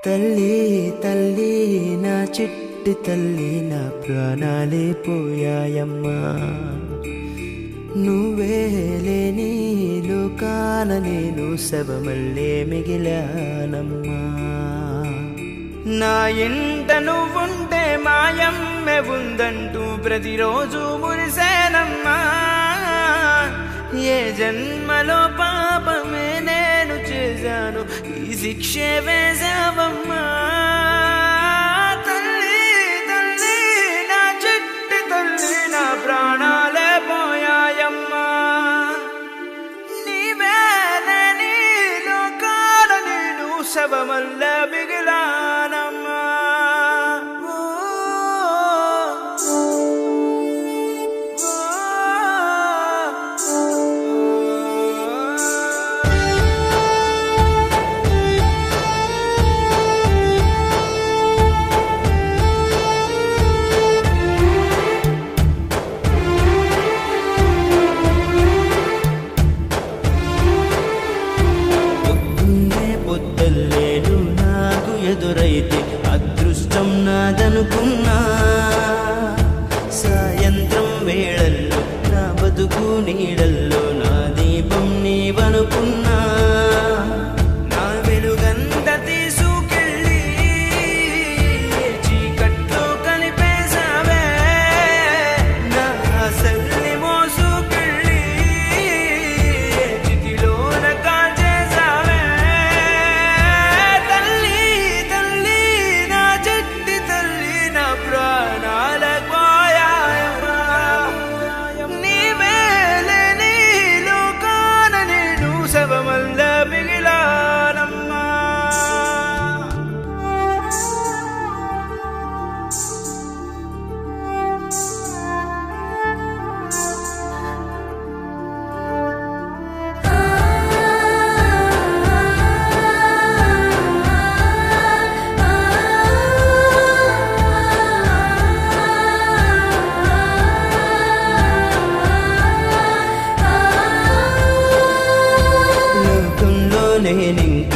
తల్లి తల్లి నా చిట్టి తల్లి నా ప్రాణాలే పోయాయమ్మా. నువ్వే లేని లోకాన నేను శవమల్లే మిగిలానమ్మా. నా ఇంట నువ్వుంటే మాయమ్మె ఉందంటూ ప్రతిరోజు మురిసేనమ్మా. ఏ జన్మలో పాపమే నేను చేశాను, ఈ శిక్షే వేశావమ్మా. తల్లి తల్లి నా చిట్టి తల్లి నా ప్రాణాలే పోయాయమ్మా. నీవే లేని లోకాల నేను శవమల్ల మిగిలానమ్మా. పొద్దుల్లేను నాకు ఎదురైతే అదృష్టం నాదనుకున్నా. సాయంత్రం వేళల్లో నా బతుకు నీడల్లో నా దీపం నీవనుకున్నా. నా వెలుగంత తీసుకెళ్ళి చీకట్లో కలిపేశావే. నా ఆశల్ని మోసుకెళ్ళి చితిలోన కాల్చేశావే. తల్లి తల్లి నా చిట్టి తల్లి నా ప్రాణాల పోయాయమ్మా. నీవే లేని లోకాన నేను శవమల్ల మిగిలానమ్మా. లోకంలో నేనింక